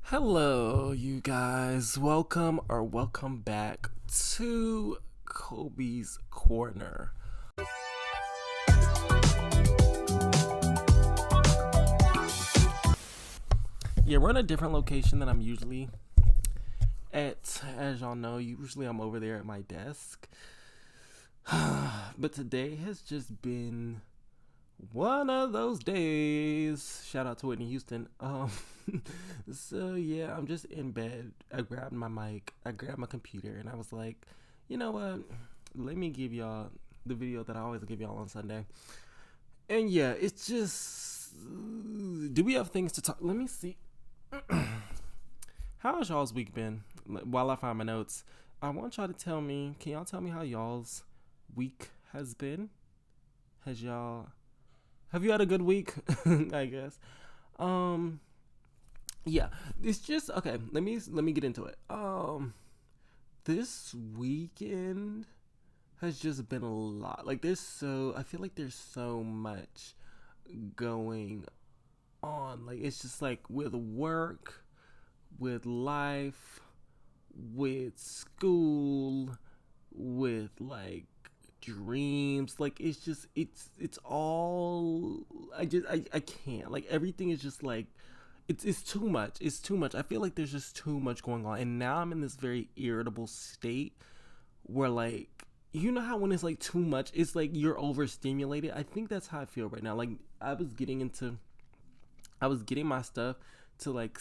Hello, you guys. Welcome back to Colby's Corner. Yeah, we're in a different location than I'm usually at. As y'all know, usually I'm over there at my desk. But today has just been one of those days. Shout out to Whitney Houston. So yeah, I'm just in bed. I grabbed my mic, I grabbed my computer, and I was like, you know what? Let me give y'all the video that I always give y'all on Sunday. And yeah, it's just. Do we have things to talk? Let me see. How has y'all's week been? While I find my notes, I want y'all to tell me. Can y'all tell me how y'all's week has been? Has y'all Have you had a good week? I guess. Um, yeah, it's just okay. Let me get into it. This weekend has just been a lot. Like I feel like there's so much going on. Like it's just like with work, with life, with school, with like dreams. Like it's all I can't. Like everything is just like it's too much. It's too much. I feel like there's just too much going on. And now I'm in this very irritable state where like you know how when it's like too much, it's like you're overstimulated. I think that's how I feel right now. Like I was getting my stuff to like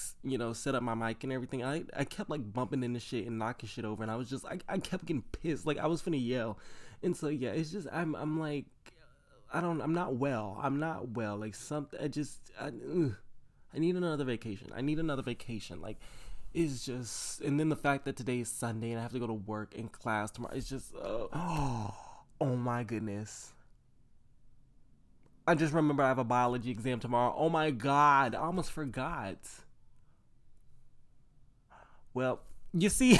set up my mic and everything. I kept like bumping into shit and knocking shit over, and I kept getting pissed. Like I was finna yell, and so yeah, it's just I'm like I'm not well. I'm not well. Like something. I need another vacation. I need another vacation. Like it's just, and then the fact that today is Sunday and I have to go to work and class tomorrow. It's just oh my goodness. I just remember I have a biology exam tomorrow. Oh my god, I almost forgot. Well, you see,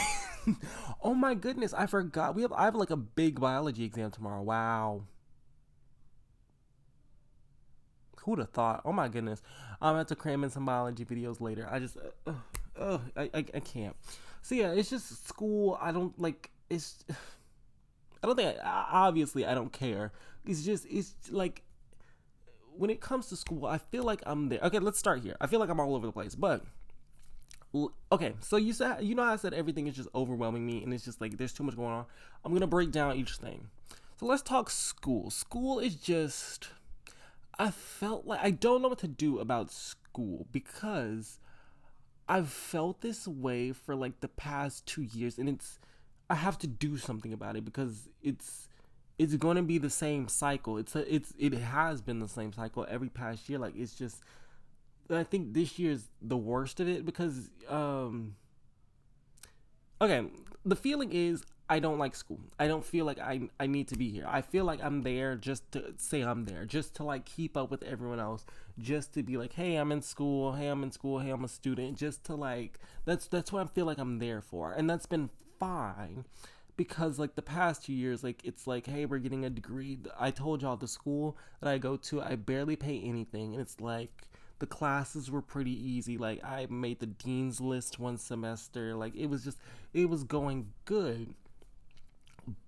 oh my goodness, I forgot. I have like a big biology exam tomorrow. Wow, who'd have thought? Oh my goodness, I'm gonna have to cram in some biology videos later. I can't. So yeah, it's just school. I don't like. I don't think. Obviously, I don't care. It's like when it comes to school, I feel like I'm there. Okay, let's start here. I feel like I'm all over the place, but okay. So you know how I said everything is just overwhelming me, and it's just like there's too much going on. I'm gonna break down each thing. So let's talk school. School is just. I felt like I don't know what to do about school because I've felt this way for like the past 2 years, and I have to do something about it because it's going to be the same cycle. It has been the same cycle every past year. Like it's just I think this year is the worst of it because okay, the feeling is I don't like school. I don't feel like I need to be here. I feel like I'm there just to say I'm there, just to like keep up with everyone else, just to be like, hey, I'm in school. Hey, I'm in school. Hey, I'm a student. Just to like that's what I feel like I'm there for, and that's been fine because like the past 2 years, like it's like, hey, we're getting a degree. I told y'all the school that I go to, I barely pay anything, and it's like the classes were pretty easy. Like I made the dean's list one semester. Like it was going good.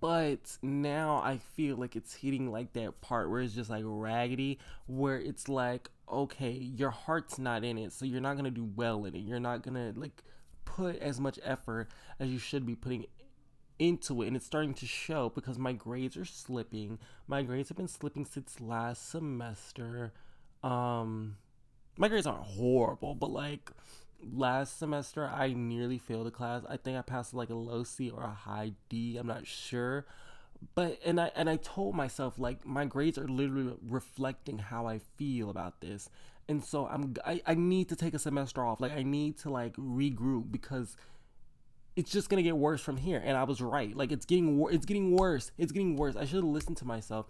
But now I feel like it's hitting like that part where it's just like raggedy, where it's like, okay, your heart's not in it, so you're not gonna do well in it. You're not gonna like put as much effort as you should be putting into it, and it's starting to show because my grades are slipping. My grades have been slipping since last semester. Um, my grades aren't horrible, but like last semester I nearly failed a class. I think I passed like a low C or a high D. I'm not sure. But and I told myself like my grades are literally reflecting how I feel about this. And so I need to take a semester off. Like I need to like regroup because it's just gonna get worse from here. And I was right. Like it's getting worse. It's getting worse. I should have listened to myself.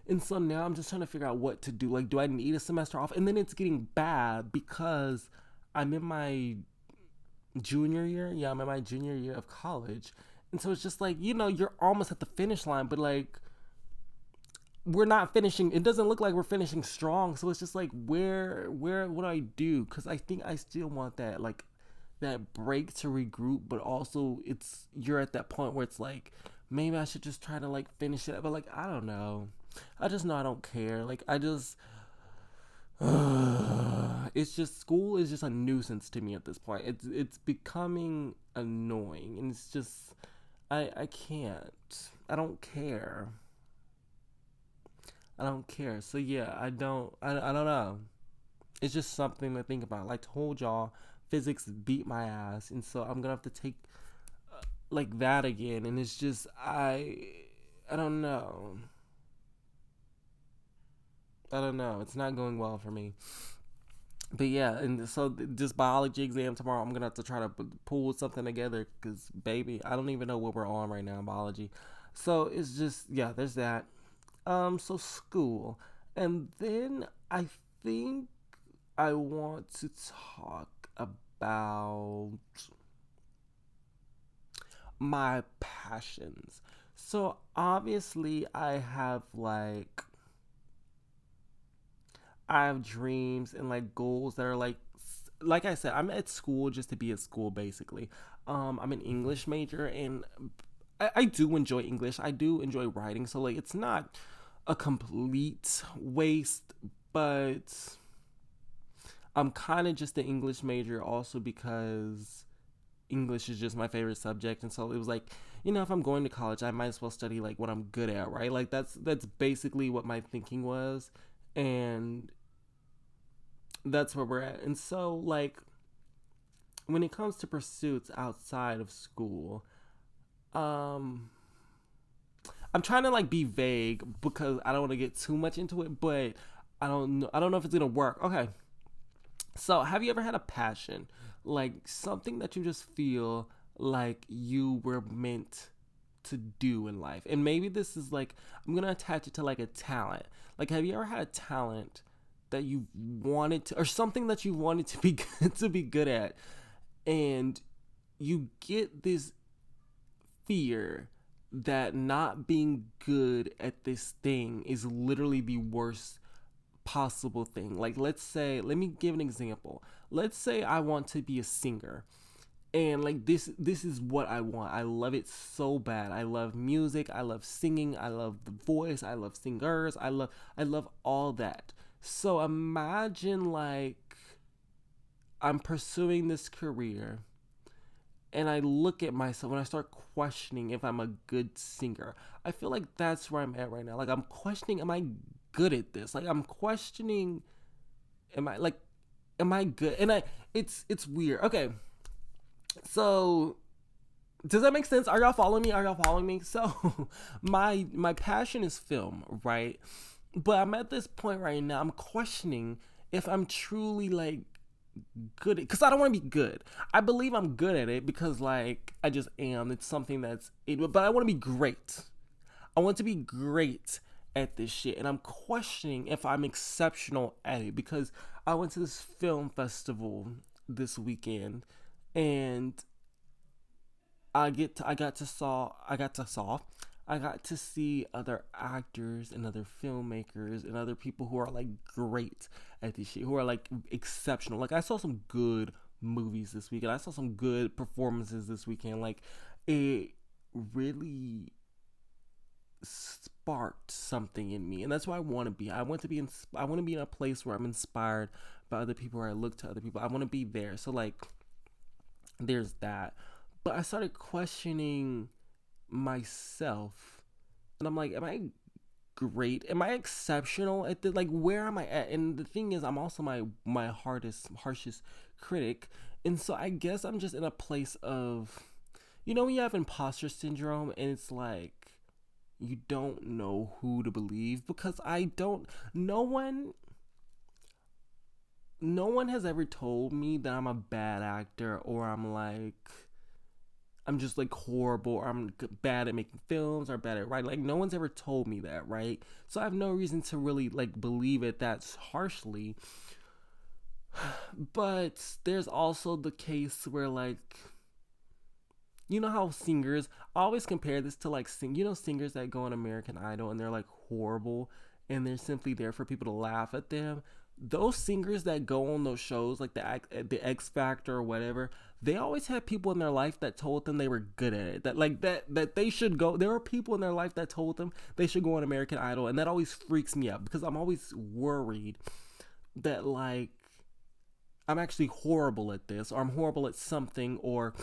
And so now I'm just trying to figure out what to do. Like, do I need a semester off? And then it's getting bad because I'm in my junior year. Yeah, I'm in my junior year of college. And so it's just like, you're almost at the finish line, but like we're not finishing. It doesn't look like we're finishing strong. So it's just like what do I do? Cuz I think I still want that like that break to regroup, but also you're at that point where it's like maybe I should just try to like finish it, but like I don't know. I just know I don't care. Like I just it's just school is just a nuisance to me at this point. It's becoming annoying, and it's just I can't. I don't care. I don't care. So yeah, I don't know. It's just something to think about. Like I told y'all, physics beat my ass, and so I'm gonna have to take like that again. And it's just I don't know. I don't know. It's not going well for me. But yeah, and so this biology exam tomorrow, I'm gonna have to try to pull something together because baby, I don't even know what we're on right now in biology. So it's just yeah, there's that. So school, and then I think I want to talk about my passions. So obviously I have dreams and like goals that are like I said, I'm at school just to be at school basically. I'm an English major and I do enjoy English. I do enjoy writing. So like it's not a complete waste, but I'm kind of just an English major also because English is just my favorite subject, and so it was like, if I'm going to college, I might as well study like what I'm good at, right? Like that's basically what my thinking was, and that's where we're at. And so like when it comes to pursuits outside of school, um, I'm trying to like be vague because I don't want to get too much into it, but I don't know if it's gonna work. Okay, so, have you ever had a passion, like something that you just feel like you were meant to do in life? And maybe this is like, I'm going to attach it to like a talent. Like, have you ever had a talent that you wanted to, or something that you wanted to be to be good at, and you get this fear that not being good at this thing is literally the worst possible thing. Like let's say, let me give an example. Let's say I want to be a singer. And like this is what I want. I love it so bad. I love music, I love singing, I love the voice, I love singers, I love all that. So imagine like I'm pursuing this career and I look at myself and I start questioning if I'm a good singer. I feel like that's where I'm at right now. Like I'm questioning, am I good at this? Like I'm questioning, am I like, am I good? And it's weird. Okay, so does that make sense? Are y'all following me? Are y'all following me? So my passion is film, right? But I'm at this point right now. I'm questioning if I'm truly like good because I don't want to be good. I believe I'm good at it because like I just am. It's something that's it, but I want to be great. I want to be great at this shit, and I'm questioning if I'm exceptional at it because I went to this film festival this weekend, and I got to see other actors and other filmmakers and other people who are like great at this shit, who are like exceptional. Like I saw some good movies this weekend. I saw some good performances this weekend. Like it really sparked something in me, and that's why I want to be. I want to be in a place where I'm inspired by other people, where I look to other people. I want to be there. So like there's that. But I started questioning myself, and I'm like, am I great? Am I exceptional at the like where am I at? And the thing is, I'm also my harshest critic, and so I guess I'm just in a place of, when you have imposter syndrome, and it's like you don't know who to believe because I don't. No one has ever told me that I'm a bad actor, or I'm just like horrible, or I'm bad at making films, or bad at writing. Like no one's ever told me that, right? So I have no reason to really like believe it that harshly. But there's also the case where like, how singers, I always compare this to like singers that go on American Idol and they're like horrible and they're simply there for people to laugh at them. those singers that go on those shows like the X Factor or whatever, they always had people in their life that told them they were good at it. That they should go. There are people in their life that told them they should go on American Idol, and that always freaks me out because I'm always worried that like I'm actually horrible at this, or I'm horrible at something, or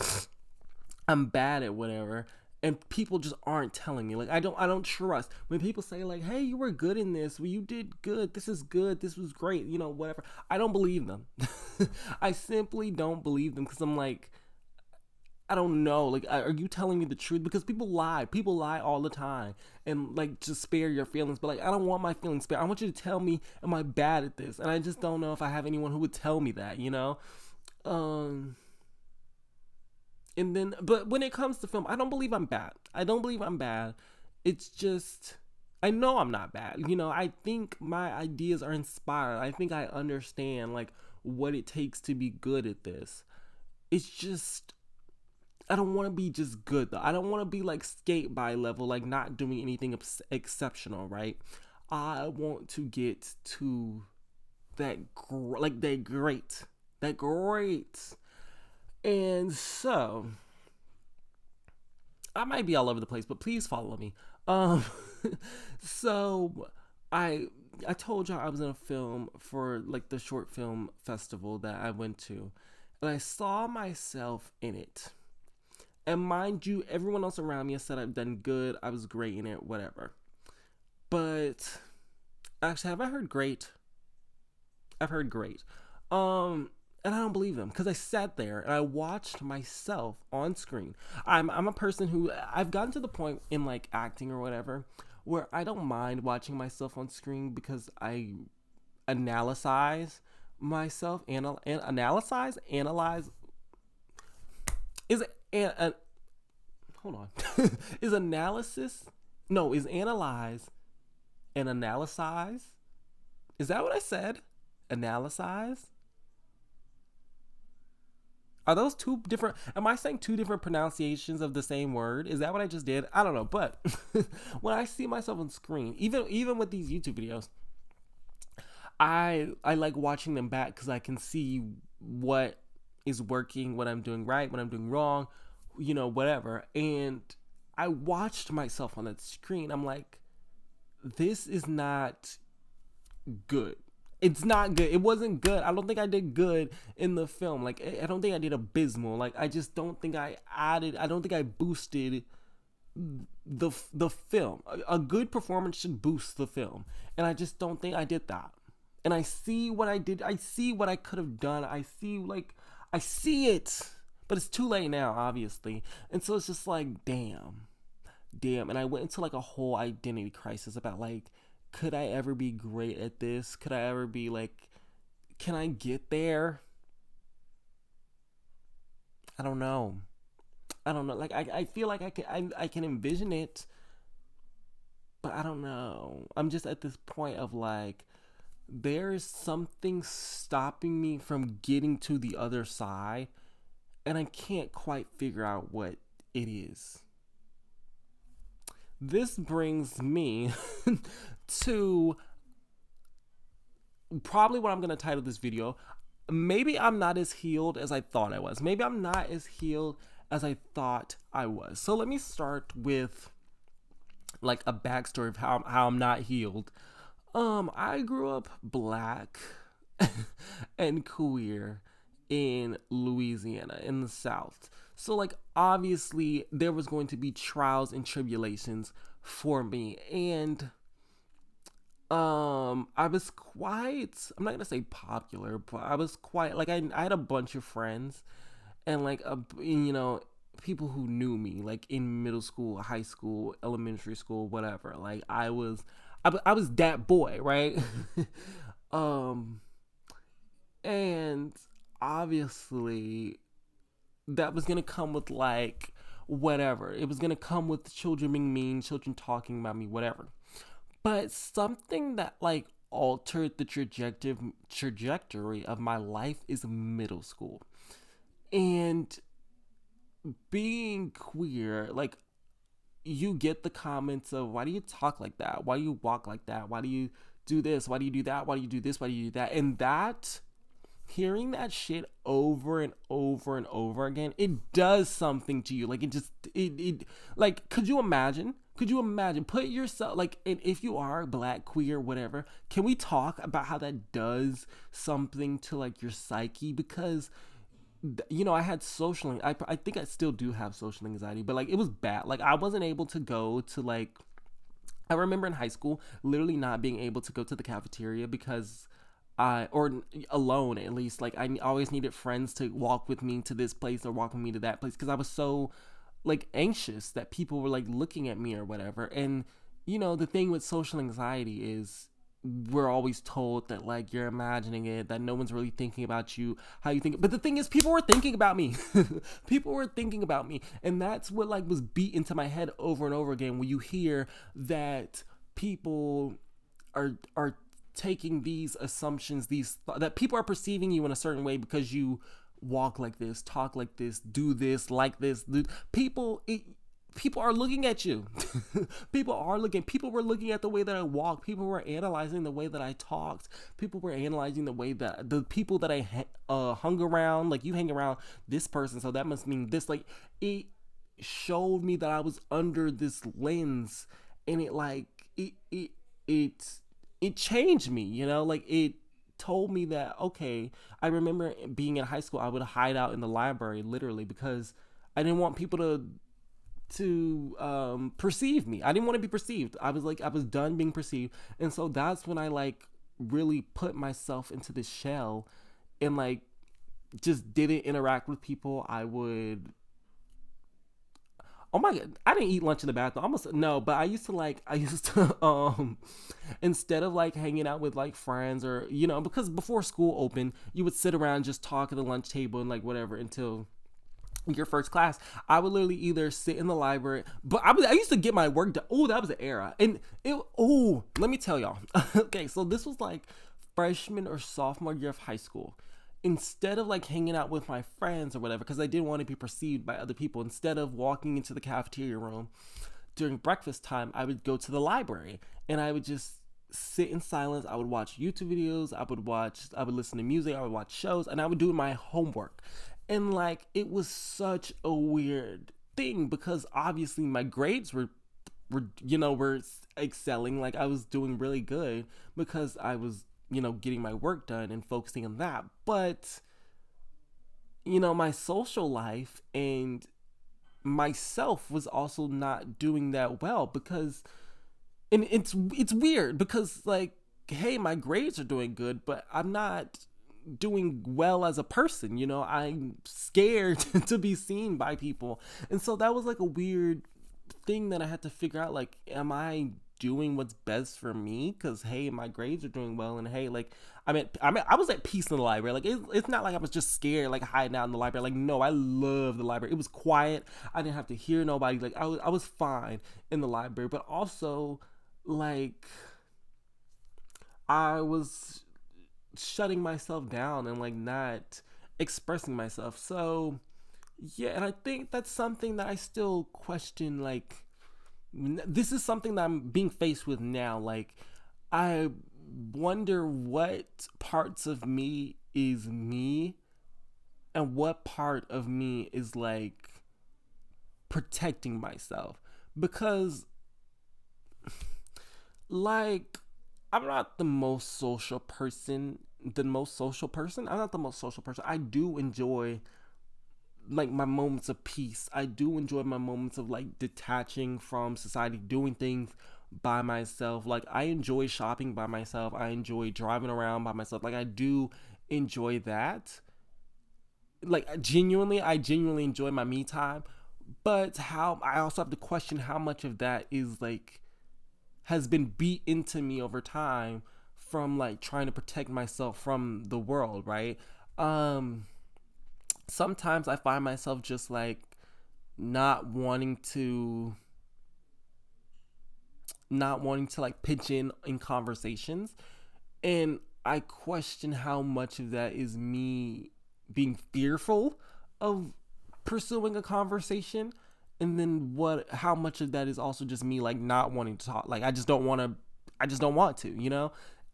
I'm bad at whatever, and people just aren't telling me. Like I don't trust when people say like, "Hey, you were good in this. Well, you did good. This is good. This was great." Whatever. I don't believe them. I simply don't believe them because I'm like, I don't know. Like, are you telling me the truth? Because people lie. People lie all the time, and like just spare your feelings. But like, I don't want my feelings spared. I want you to tell me, am I bad at this? And I just don't know if I have anyone who would tell me that. Um, and then, but when it comes to film, I don't believe I'm bad. I don't believe I'm bad. It's just, I know I'm not bad. I think my ideas are inspired. I think I understand like what it takes to be good at this. It's just, I don't want to be just good though. I don't want to be like skate by level, like not doing anything exceptional, right? I want to get to like that great. And so I might be all over the place, but please follow me. Um, so I I told y'all I was in a film for like the short film festival that I went to, and I saw myself in it. And mind you, everyone else around me said I've done good, I was great in it, whatever. But actually, have I heard great? I've heard great. Um, and I don't believe them because I sat there and I watched myself on screen. I'm a person who I've gotten to the point in like acting or whatever where I don't mind watching myself on screen because I analyze myself, analyze is hold on is analysis no is analyze and analyze, is that what I said? Analyze? Are those two different? Am I saying two different pronunciations of the same word? Is that what I just did? I don't know. But when I see myself on screen, even with these YouTube videos, I like watching them back because I can see what is working, what I'm doing right, what I'm doing wrong, whatever. And I watched myself on that screen. I'm like, this is not good. It's not good. It wasn't good. I don't think I did good in the film. Like, I don't think I did abysmal. Like, I just don't think I don't think I boosted the film. A good performance should boost the film. And I just don't think I did that. And I see what I did. I see what I could have done. I see it. But it's too late now, obviously. And so it's just like, damn. And I went into like a whole identity crisis about like, could I ever be great at this? Could I ever be like, can I get there? I don't know. I don't know. Like I feel like I can envision it, but I don't know. I'm just at this point of like, there's something stopping me from getting to the other side, and I can't quite figure out what it is. This brings me to probably what I'm going to title this video. Maybe I'm not as healed as I thought I was. Maybe I'm not as healed as I thought I was. So let me start with like a backstory of how I'm not healed. I grew up black and queer in Louisiana in the South. So like obviously there was going to be trials and tribulations for me, and I was quite, I'm not gonna say popular, but I was quite like I had a bunch of friends and like people who knew me like in middle school, high school, elementary school, whatever. Like I was that boy, right? um and obviously that was gonna come with like whatever. It was gonna come with children being mean, children talking about me, whatever. But something that like altered the trajectory of my life is middle school. And being queer, like you get the comments of why do you talk like that? Why do you walk like that? Why do you do this? Why do you do that? Why do you do this? Why do you do that? And that, hearing that shit over and over and over again, it does something to you. Like it like, could you imagine? Could you imagine? Put yourself like, and if you are black, queer, whatever, can we talk about how that does something to like your psyche? Because I had I think I still do have social anxiety, but like it was bad. Like I wasn't able to go to like, I remember in high school literally not being able to go to the cafeteria because or alone at least, like I always needed friends to walk with me to this place or walk with me to that place because I was so like anxious that people were like looking at me or whatever. And the thing with social anxiety is we're always told that like you're imagining it, that no one's really thinking about you, how you think. But the thing is, people were thinking about me. People were thinking about me, and that's what like was beat into my head over and over again. When you hear that people are taking these assumptions, that people are perceiving you in a certain way because you walk like this, talk like this, do this, like this. People are looking at you. People were looking at the way that I walked. People were analyzing the way that I talked. People were analyzing the way that the people that I hung around, like you hang around this person, so that must mean this. Like it showed me that I was under this lens, and it changed me, like it told me that, okay, I remember being in high school, I would hide out in the library literally because I didn't want people to perceive me. I didn't want to be perceived. I was done being perceived. And so that's when I like really put myself into this shell and like just didn't interact with people. Oh my god, I didn't eat lunch in the bathroom. Almost no, but I used to instead of like hanging out with like friends or because before school opened, you would sit around just talk at the lunch table and like whatever until your first class. I would literally either sit in the library, but I used to get my work done. Oh, that was an era. And let me tell y'all. Okay, so this was like freshman or sophomore year of high school. Instead of like hanging out with my friends or whatever, because I didn't want to be perceived by other people, instead of walking into the cafeteria room during breakfast time, I would go to the library and I would just sit in silence. I would watch YouTube videos. I would listen to music. I would watch shows, and I would do my homework. And like, it was such a weird thing because obviously my grades were excelling. Like I was doing really good because I was, getting my work done and focusing on that. But, my social life and myself was also not doing that well because, and it's weird because like, hey, my grades are doing good, but I'm not doing well as a person. I'm scared to be seen by people. And so that was like a weird thing that I had to figure out, like, am I doing what's best for me? Because hey, my grades are doing well, and hey, like I was at peace in the library. Like it's not like I was just scared, like hiding out in the library. Like no, I love the library. It was quiet. I didn't have to hear nobody. Like I was fine in the library. But also like I was shutting myself down and like not expressing myself. So yeah, and I think that's something that I still question. Like this is something that I'm being faced with now. Like I wonder what parts of me is me and what part of me is like protecting myself, because like I'm not the most social person. I'm not the most social person. I do enjoy like my moments of peace. I do enjoy my moments of like detaching from society, doing things by myself. Like I enjoy shopping by myself. I enjoy driving around by myself. Like I do enjoy that. Like I genuinely enjoy my me time. But how I also have to question how much of that is like has been beat into me over time from like trying to protect myself from the world, right? Sometimes I find myself just like not wanting to like pitch in conversations, and I question how much of that is me being fearful of pursuing a conversation, and then how much of that is also just me like not wanting to talk. Like I just don't want to,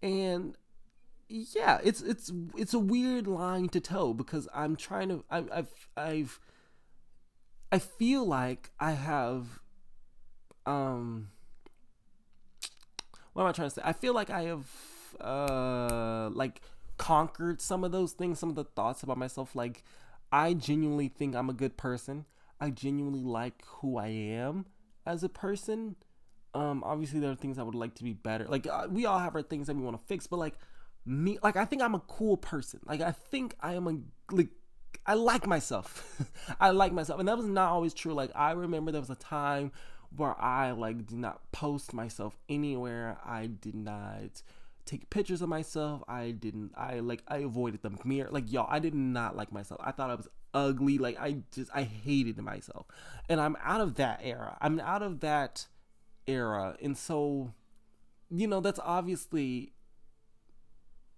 And yeah, it's a weird line to toe because I'm trying to I feel like I have um what am I trying to say? I feel like I have like conquered some of those things, some of the thoughts about myself. Like I genuinely think I'm a good person. I genuinely like who I am as a person. Obviously there are things I would like to be better. Like we all have our things that we want to fix, but like me, like I think I'm a cool person. Like I think I am a like I like myself. I like myself, and that was not always true. Like I remember there was a time where I like did not post myself anywhere. I did not take pictures of myself. I didn't. I avoided the mirror. Like y'all, I did not like myself. I thought I was ugly. Like I hated myself, and I'm out of that era. I'm out of that era, and so that's obviously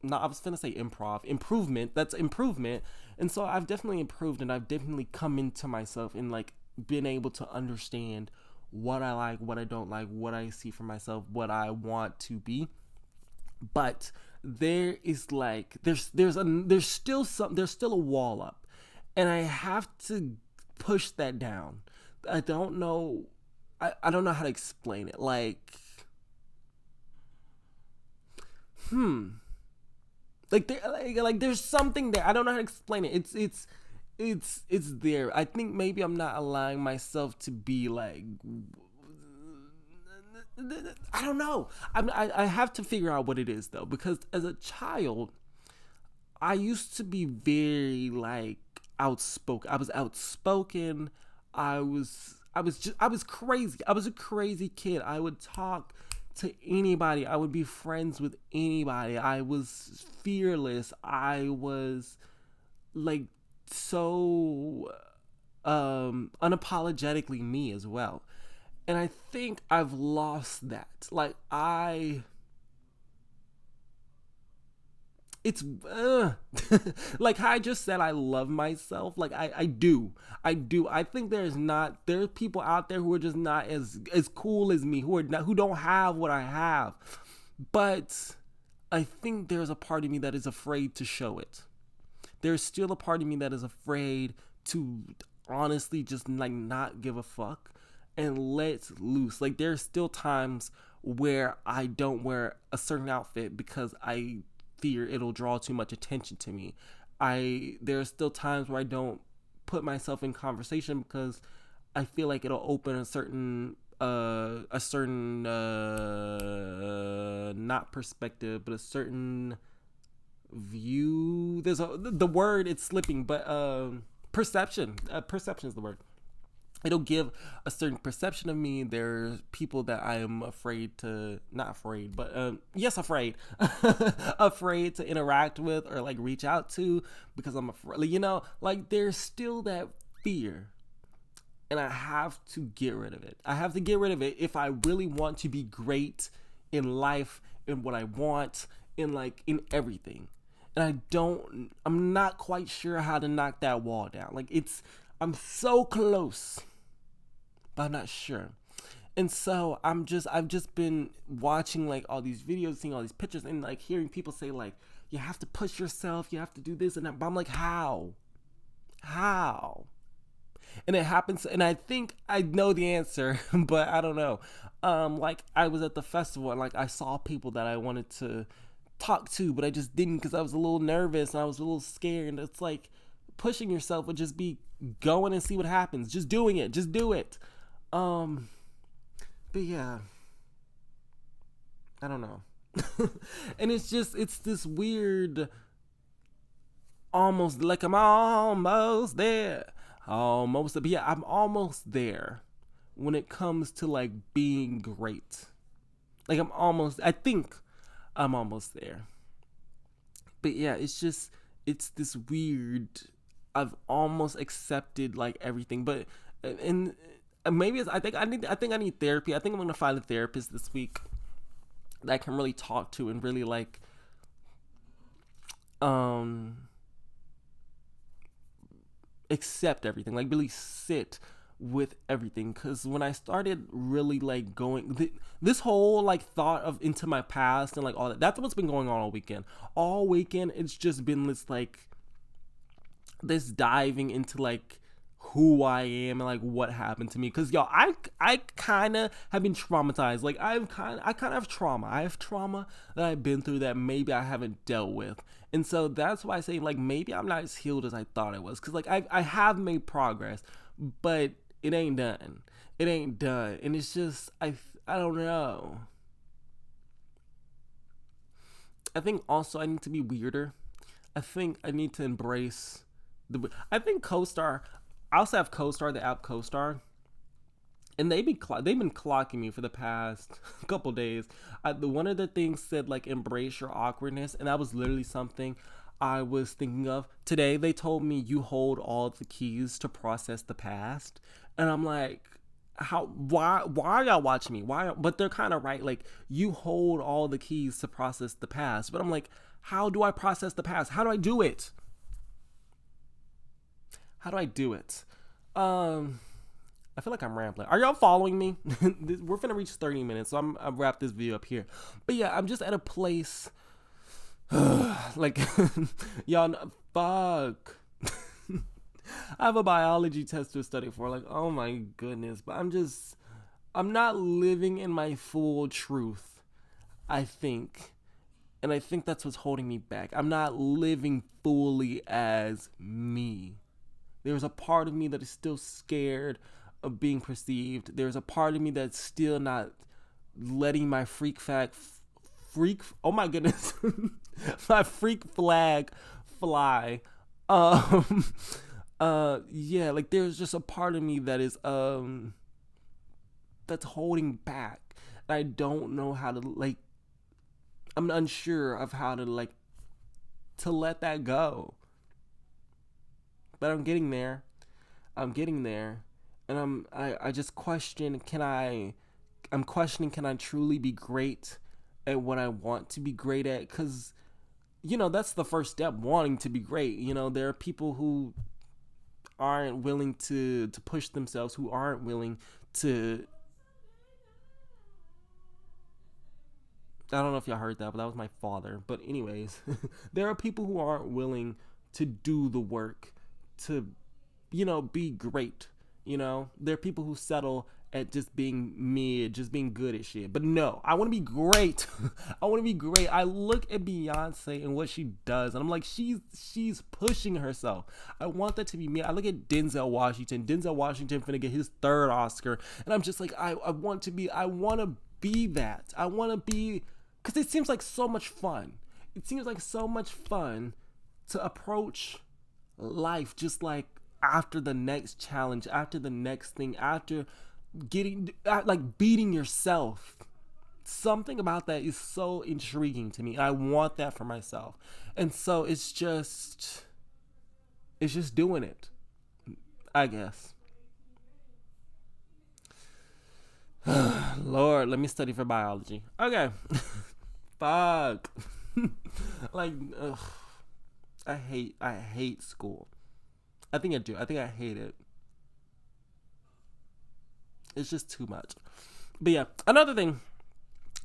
not, I was gonna say improvement. That's improvement. And so I've definitely improved, and I've definitely come into myself and like been able to understand what I like, what I don't like, what I see for myself, what I want to be. But there is like there's still a wall up, and I have to push that down. I don't know. I don't know how to explain it. Hmm like there's something there. I don't know how to explain it. It's there. I think maybe I'm not allowing myself to be like I don't know. I have to figure out what it is though, because as a child I used to be very like outspoken. I was outspoken. I was crazy. I was a crazy kid. I would talk to anybody. I would be friends with anybody. I was fearless. I was like so unapologetically me as well. And I think I've lost that. Like it's like how I just said I love myself. Like I think there are people out there who are just not as cool as me, who don't have what I have. But I think there's a part of me that is afraid to show it. There's still a part of me that is afraid to honestly just like not give a fuck and let loose. Like there's still times where I don't wear a certain outfit because I fear it'll draw too much attention to me. There's still times where I don't put myself in conversation because I feel like it'll open a certain not perspective, but a certain view. The word, it's slipping, but perception. Perception is the word. It'll give a certain perception of me. There's people that I am afraid to, not afraid, but yes, afraid, afraid to interact with or like reach out to because I'm afraid. Like there's still that fear, and I have to get rid of it. I have to get rid of it if I really want to be great in life, in what I want, in everything. And I'm not quite sure how to knock that wall down. I'm so close, but I'm not sure. And so I've just been watching like all these videos, seeing all these pictures, and like hearing people say like you have to push yourself, you have to do this and that. But I'm like, how? And it happens, and I think I know the answer, but I don't know. Like I was at the festival and like I saw people that I wanted to talk to, but I just didn't because I was a little nervous and I was a little scared. And it's like pushing yourself would just be going and see what happens, just doing it, just do it. But yeah, I don't know. And it's this weird, almost like I'm almost there, almost. But yeah, I'm almost there when it comes to like being great. Like I think I'm almost there. But yeah, it's this weird. I've almost accepted like everything, but and maybe I think I need therapy. I think I'm gonna find a therapist this week that I can really talk to and really like um accept everything, like really sit with everything. Because when I started really like this whole like thought of into my past and like all that, that's what's been going on all weekend. All weekend, it's just been this like this diving into like who I am and like what happened to me. Cause y'all, I kind of have been traumatized. Like I kind of have trauma. I have trauma that I've been through that maybe I haven't dealt with, and so that's why I say like maybe I'm not as healed as I thought I was. Cause like I have made progress, but it ain't done. It ain't done, and it's just I don't know. I think also I need to be weirder. I think I need to embrace I think CoStar. I also have CoStar, the app CoStar, and they've been clocking me for the past couple days. One of the things said like embrace your awkwardness, and that was literally something I was thinking of today. They told me you hold all the keys to process the past, and I'm like, how? Why are y'all watching me? Why? But they're kind of right. Like you hold all the keys to process the past, but I'm like, how do I process the past? How do I do it? How do I do it? I feel like I'm rambling. Are y'all following me? We're finna reach 30 minutes, so I'm wrap this video up here. But yeah, I'm just at a place like y'all fuck. I have a biology test to study for. Like, oh my goodness. But I'm not living in my full truth, I think. And I think that's what's holding me back. I'm not living fully as me. There's a part of me that is still scared of being perceived. There's a part of me that's still not letting my oh my goodness, my freak flag fly. Um, yeah, like there's just a part of me that is that's holding back. And I don't know how to like. I'm unsure of how to like to let that go. But I'm getting there. I'm getting there. And I just question I'm questioning can I truly be great at what I want to be great at? Cause that's the first step, wanting to be great. There are people who aren't willing to push themselves, who aren't willing to I don't know if y'all heard that, but that was my father. But anyways, there are people who aren't willing to do the work to, be great. There are people who settle at just being mid, just being good at shit. But no, I want to be great. I want to be great. I look at Beyonce and what she does, and I'm like, she's pushing herself. I want that to be me. I look at Denzel Washington. Denzel Washington finna get his third Oscar, and I'm just like, I want to be that. I want to be, because it seems like so much fun. It seems like so much fun to approach life just like after the next challenge, after the next thing, after like beating yourself. Something about that is so intriguing to me. I want that for myself. And so it's just doing it, I guess. Lord, let me study for biology. Okay. Fuck. Like, ugh. I hate school. I think I do. I think I hate it. It's just too much. But yeah, another thing.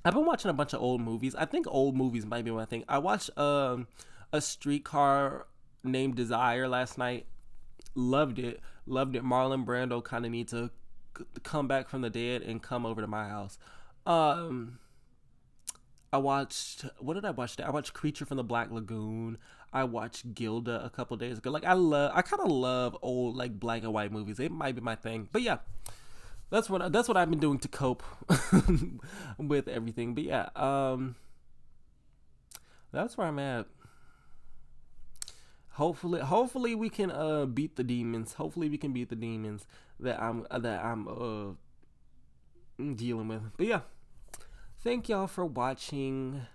I've been watching a bunch of old movies. I think old movies might be my thing. I watched A Streetcar Named Desire last night. Loved it. Marlon Brando kind of need to come back from the dead and come over to my house. What did I watch today? I watched Creature from the Black Lagoon. I watched Gilda a couple days ago. Like I kind of love old like black and white movies. It might be my thing. But yeah, that's what I've been doing to cope with everything. But yeah, that's where I'm at. Hopefully we can beat the demons. Hopefully we can beat the demons that I'm dealing with. But yeah, thank y'all for watching.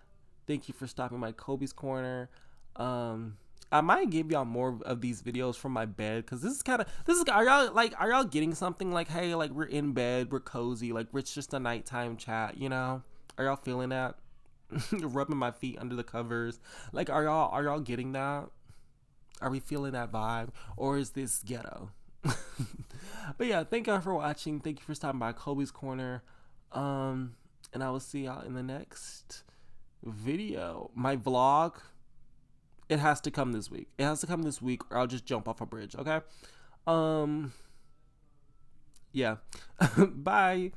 Thank you for stopping by Colby's Corner. I might give y'all more of these videos from my bed, because are y'all getting something like, hey, like we're in bed, we're cozy, like it's just a nighttime chat, Are y'all feeling that? Rubbing my feet under the covers. Like are y'all getting that? Are we feeling that vibe, or is this ghetto? But yeah, thank y'all for watching. Thank you for stopping by Colby's Corner. And I will see y'all in the next video. My vlog, it has to come this week. It has to come this week, or I'll just jump off a bridge. Okay. Yeah. Bye.